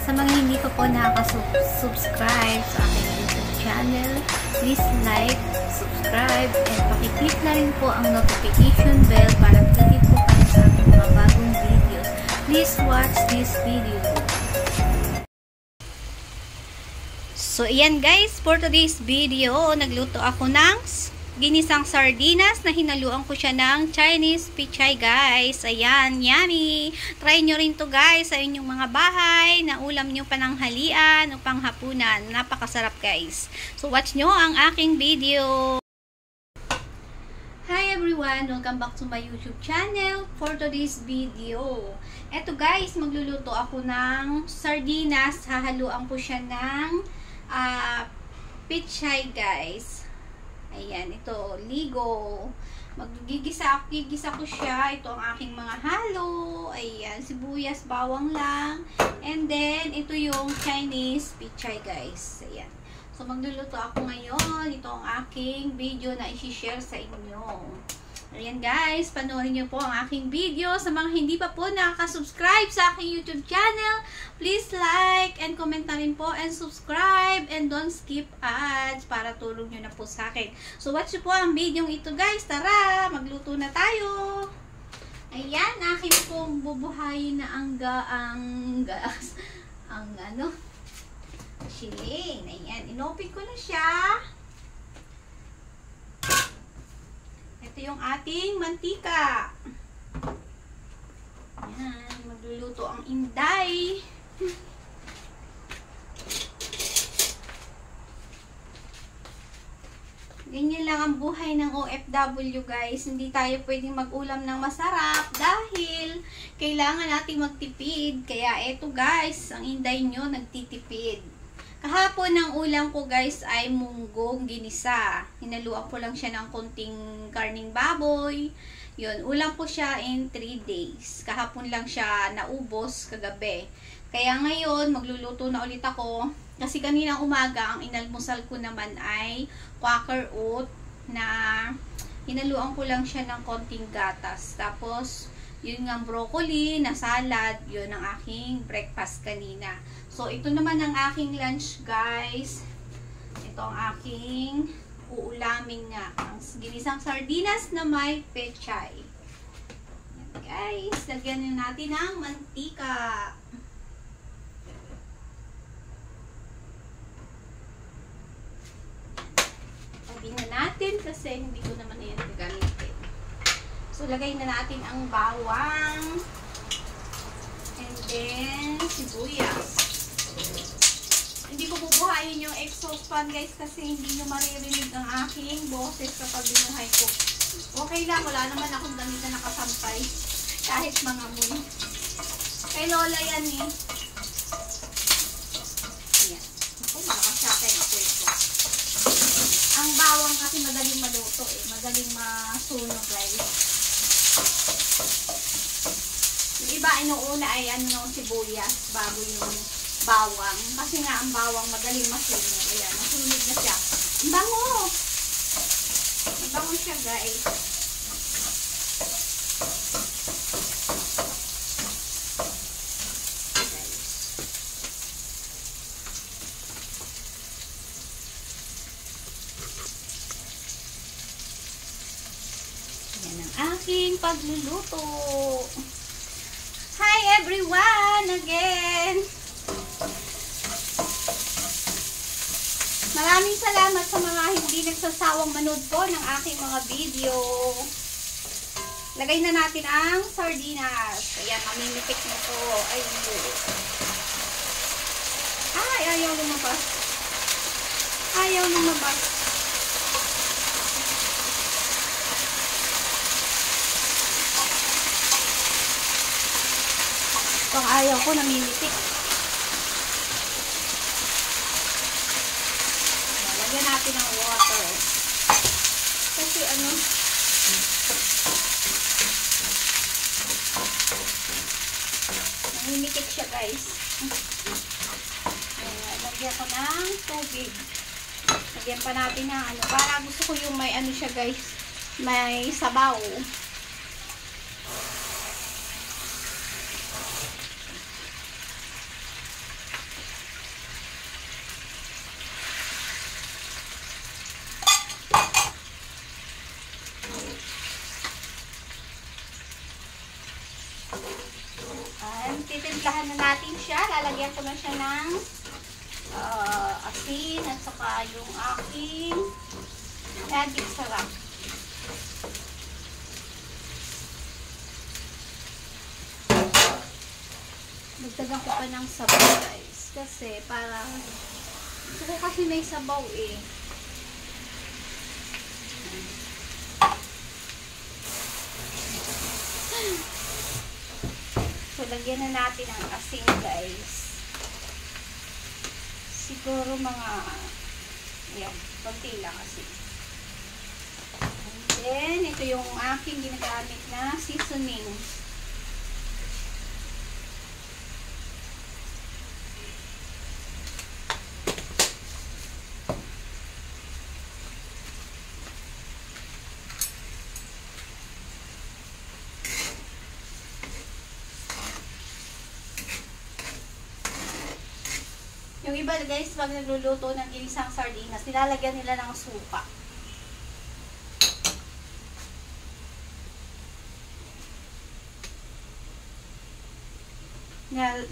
Sa mga hindi pa po nakaka-subscribe sa aking YouTube channel, please like, subscribe, and pakiclick na rin po ang notification bell para updated po kayo sa aking mga bagong videos. Please watch this video. So, ayan guys, for today's video, nagluto ako ng ginisang sardinas na hinaluan ko siya ng Chinese pichay guys. Ayan, yummy! Try nyo rin to guys sa inyong mga bahay na ulam nyo pananghalian o panghapunan. Napakasarap guys. So, watch nyo ang aking video. Hi everyone! Welcome back to my YouTube channel for today's video. Eto guys, magluluto ako ng sardinas. Hahaluan ko siya ng pichay guys. Ayan, ito, ligo. Gigisa ko siya. Ito ang aking mga halo. Ayan, sibuyas, bawang lang. And then, ito yung Chinese pichay guys. Ayan. So, magluluto ako ngayon. Ito ang aking video na i-share sa inyo. Ayan guys, panoorin nyo po ang aking video. Sa mga hindi pa po nakaka-subscribe sa aking YouTube channel, please like and comment na rin po and subscribe and don't skip ads para tulong nyo na po sa akin. So watch nyo po ang video ito guys. Tara, magluto na tayo. Ayan, akin pong bubuhayin na ang shilling. Ayan, inopen ko na siya. Ito yung ating mantika. Ayan, magluluto ang inday. Ganyan lang ang buhay ng OFW guys. Hindi tayo pwedeng mag-ulam ng masarap dahil kailangan nating magtipid. Kaya eto guys, ang inday nyo nagtitipid. Kahapon ang ulam ko guys ay munggong ginisa. Hinaluan ko lang siya ng konting karning baboy. Yun, ulam ko siya in 3 days. Kahapon lang siya naubos kagabi. Kaya ngayon, magluluto na ulit ako. Kasi kanina umaga, ang inalmusal ko naman ay quaker oat na hinaluan ko lang siya ng konting gatas. Tapos, yun nga broccoli na salad. Yun ang aking breakfast kanina. So, ito naman ang aking lunch, guys. Ito ang aking uulamin nga. Ang ginisang sardinas na may pechay. Yan, guys. Lagyan natin ng mantika. Lagyan na natin kasi hindi ko naman yan gagamitin. So, lagay na natin ang bawang. And then, sibuyas. Hindi ko bubuhayin yung exhaust fan guys kasi hindi nyo maririnig ang aking boses kapag binuhay ko. Okay lang, wala naman akong damit na nakasampay. Kahit mga mun. Kay Lola yan eh. Ayan. Ako, makasakay ako ito. Ang bawang kasi madaling maluto eh. Madaling masunog guys. Yung iba inuuna ay sibuyas bago yung bawang. Kasi nga ang bawang madaling masunog. Ayan, masunog na siya. Ang bango! Ang bango siya guys. Ayan ang aking pagluluto. Hi everyone! Again! Maraming salamat sa mga hindi nagsasawang manood po ng aking mga video. Lagay na natin ang sardinas. Ayan, mamimitik na to. Ay, ayaw lumabas. Ayaw lumabas. Pang ayaw ko, namimitik. Lagyan natin ng water. Kasi namimitik siya guys. Ayan, lagyan ko ng tubig. Lagyan pa natin ng para gusto ko yung may siya guys. May sabaw. titimplahan na natin siya. Lalagyan ko na siya ng asin at saka yung aking magic sarap. Dagdagan ko pa ng sabaw guys. Kasi para gusto ko kasi may sabaw eh. So, lagyan na natin ang asin guys. Siguro mga yan, konti lang asin. And then, ito yung aking ginagamit na seasoning. Yung iba guys, pag nagluluto ng ginisang sardinas, nilalagyan nila ng suka.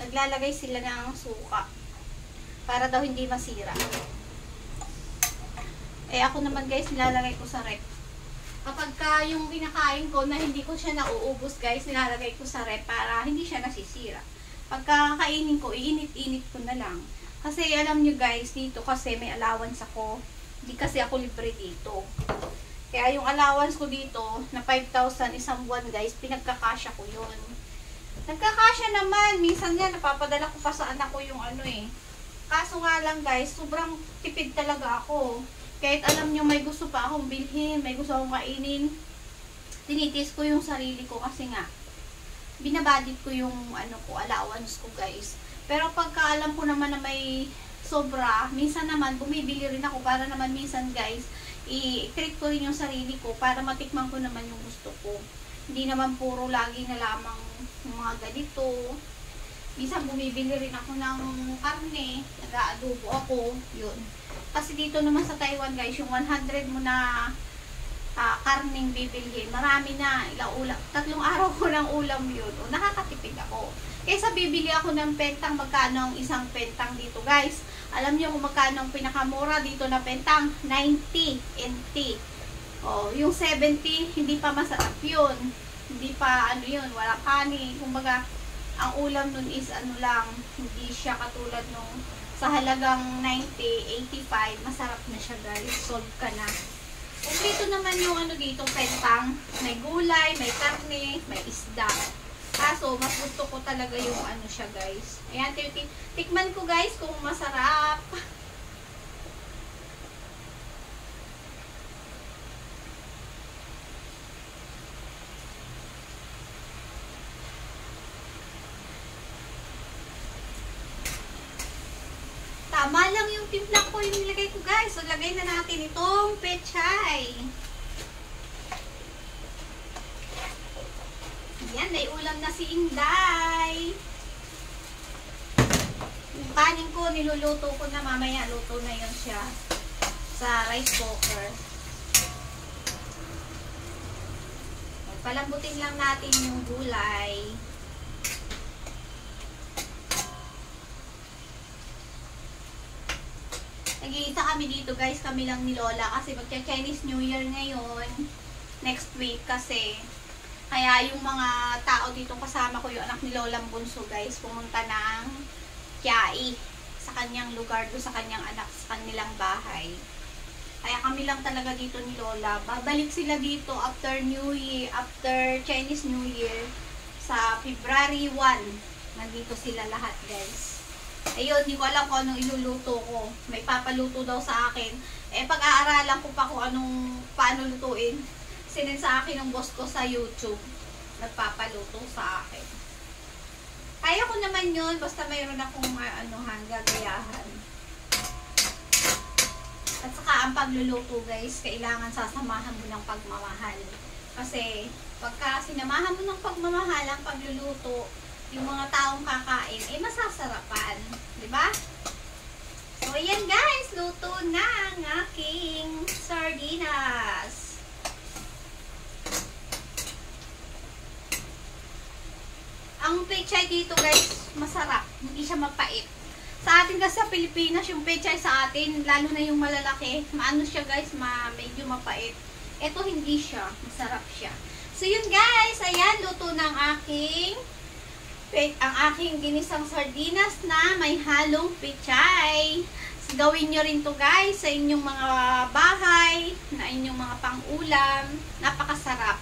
Naglalagay sila ng suka para daw hindi masira. Eh ako naman guys, nilalagay ko sa rep. Kapag yung kinakain ko na hindi ko siya nauubos guys, nilalagay ko sa rep para hindi siya nasisira. Pagka kainin ko, iinit-init ko na lang. Kasi alam nyo guys, dito kasi may allowance ako. Hindi kasi ako libre dito. Kaya yung allowance ko dito, na 5,000 isang buwan guys, pinagkakasya ko yun. Nagkakasya naman. Minsan nga, napapadala ko pa sa anak ko yung ano eh. Kaso nga lang guys, sobrang tipid talaga ako. Kahit alam nyo may gusto pa akong bilhin, may gusto akong kainin, tinitis ko yung sarili ko kasi nga, binabadit ko yung ano ko, allowance ko guys. Pero pagka alam ko naman na may sobra, minsan naman bumibili rin ako para naman minsan guys, i-treat ko rin yung sarili ko para matikman ko naman yung gusto ko. Hindi naman puro lagi na lamang yung mga ganito. Minsan bumibili rin ako ng karne, nag-aadobo ako, yun. Kasi dito naman sa Taiwan guys, yung 100 mo na karning bibilhin, marami na, ilang ulam, 3 araw ko ng ulam yun, o nakakatipid ako. Kaysa bibili ako ng pentang, magkano ang isang pentang dito guys? Alam niyo kung magkano ang pinakamura dito na pentang? 90 NT. O, yung 70, hindi pa masarap yun. Hindi pa, ano yun, wala kanin. Kumbaga, ang ulam nun is ano lang, hindi siya katulad nung sa halagang 90, 85, masarap na siya guys. Solve ka na. Kompleto naman yung ano dito, pentang. May gulay, may karne, may isda. Kaso, mas gusto ko talaga yung ano siya guys. Ayan, tikman ko guys kung masarap. Tama lang yung timpla ko yung nilagay ko guys. So, lagay na natin itong pechay. Yan, may ulam na si Inday. Yung kanin ko, niluluto ko na mamaya. Luto na yun siya sa rice cooker. Palambutin lang natin yung gulay. Nag-iisa kami dito guys, kami lang ni Lola kasi magcha-Chinese New Year ngayon. Next week kasi. Kaya yung mga tao dito kasama ko, yung anak ni Lolang Bunso guys, pumunta ng Chiai sa kanyang lugar, doon sa kanyang anak, sa kanilang bahay. Kaya kami lang talaga dito ni Lola. Babalik sila dito after New Year, after Chinese New Year sa February 1. Nandito sila lahat guys. Ayun, hindi ko alam kung anong iluluto ko. May papaluto daw sa akin. Eh, pag-aaralan ko pa kung paano lutuin. Sinend sa akin ng boss ko sa YouTube. Nagpapaluto sa akin. Kaya ko naman yun, basta mayroon akong gagayahan. At saka ang pagluluto guys, kailangan sasamahan mo ng pagmamahal. Kasi pagka sinamahan mo ng pagmamahal ang pagluluto, yung mga taong kakain, eh masasarapan. Diba? So ayan guys, luto na ang aking sardinas. Ang pechay dito guys, masarap. Hindi siya mapait. Sa atin kasi sa Pilipinas, yung pechay sa atin, lalo na yung malalaki, maano siya guys, medyo mapait. Ito hindi siya, masarap siya. So yun guys, ayan, luto ng ang aking ginisang sardinas na may halong pechay. So, gawin nyo rin to guys sa inyong mga bahay, na inyong mga pang-ulam. Napakasarap.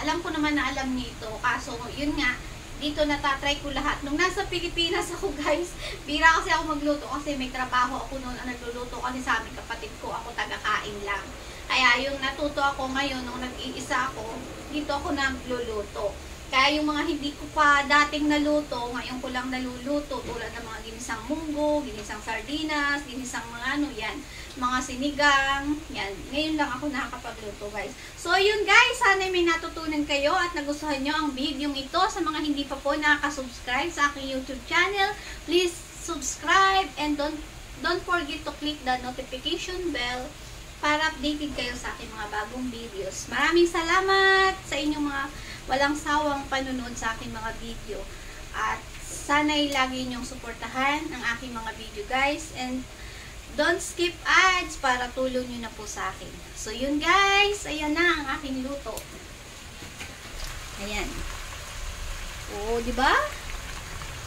Alam ko naman na alam niyo ito. Kaso, yun nga, dito natatry ko lahat. Nung nasa Pilipinas ako guys, bira kasi ako magluto kasi may trabaho ako noon. Nagluluto kasi sa aming kapatid ko. Ako taga-kain lang. Kaya yung natuto ako ngayon, nung nag-iisa ako, dito ako nagluluto. Kaya yung mga hindi ko pa dating naluto, ngayon ko lang naluluto, tulad ng mga ginisang munggo, ginisang sardinas, ginisang mga ano, yan, mga sinigang, yan. Ngayon lang ako nakakapagluto guys. So yun guys, sana may natutunan kayo at nagustuhan nyo ang video ito. Sa mga hindi pa po nakaka-subscribe sa aking YouTube channel, please subscribe and don't forget to click the notification bell para updated kayo sa aking mga bagong videos. Maraming salamat sa inyong mga walang sawang panunood sa aking mga video. At sana'y lagi niyong suportahan ang aking mga video guys. And don't skip ads para tulong niyo na po sa akin. So yun guys, ayan na ang aking luto. Ayan. Oo, di ba?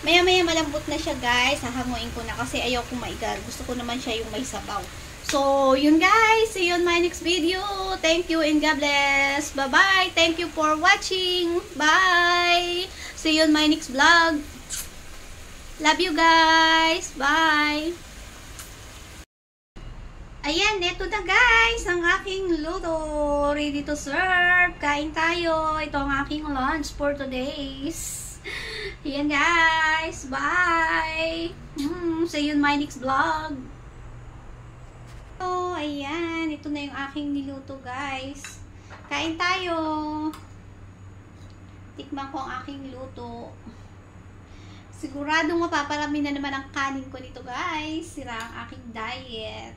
Maya-maya malambot na siya guys. Hahanguin ko na kasi ayaw kong maigal. Gusto ko naman siya yung may sabaw. So, yun guys. See you on my next video. Thank you and God bless. Bye-bye. Thank you for watching. Bye. See you on my next vlog. Love you guys. Bye. Ayan, eto na guys. Ang aking luto. Ready to serve. Kain tayo. Ito ang aking lunch for today's. Ayan guys. Bye. See you on my next vlog. So, ayan. Ito na yung aking niluto, guys. Kain tayo. Tikman ko ang aking luto. Siguradong mapaparami na naman ang kanin ko nito, guys. Sira ang aking diet.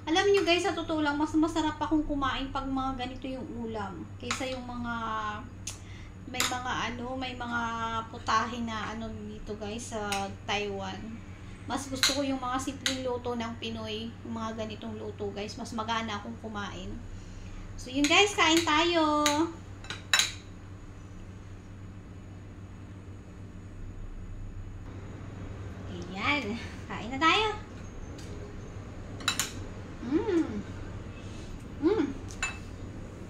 Alam niyo guys, sa totoo lang, mas masarap akong kumain pag mga ganito yung ulam. Kaysa yung mga, may mga putahe na dito, guys, sa Taiwan. Mas gusto ko yung mga simpleng luto ng Pinoy, yung mga ganitong luto guys, mas magana akong kumain. So yun guys, kain tayo. Ayan, kain na tayo.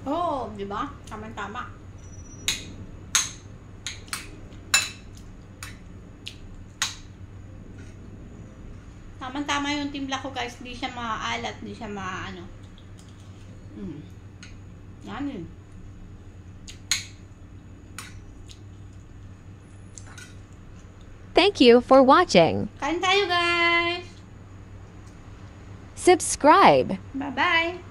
Oh, di ba? Tama-tama. Tama-tama yung timpla ko guys, hindi siya maalat, hindi siya Yan yun. Thank you for watching. Kain tayo guys. Subscribe. Bye-bye.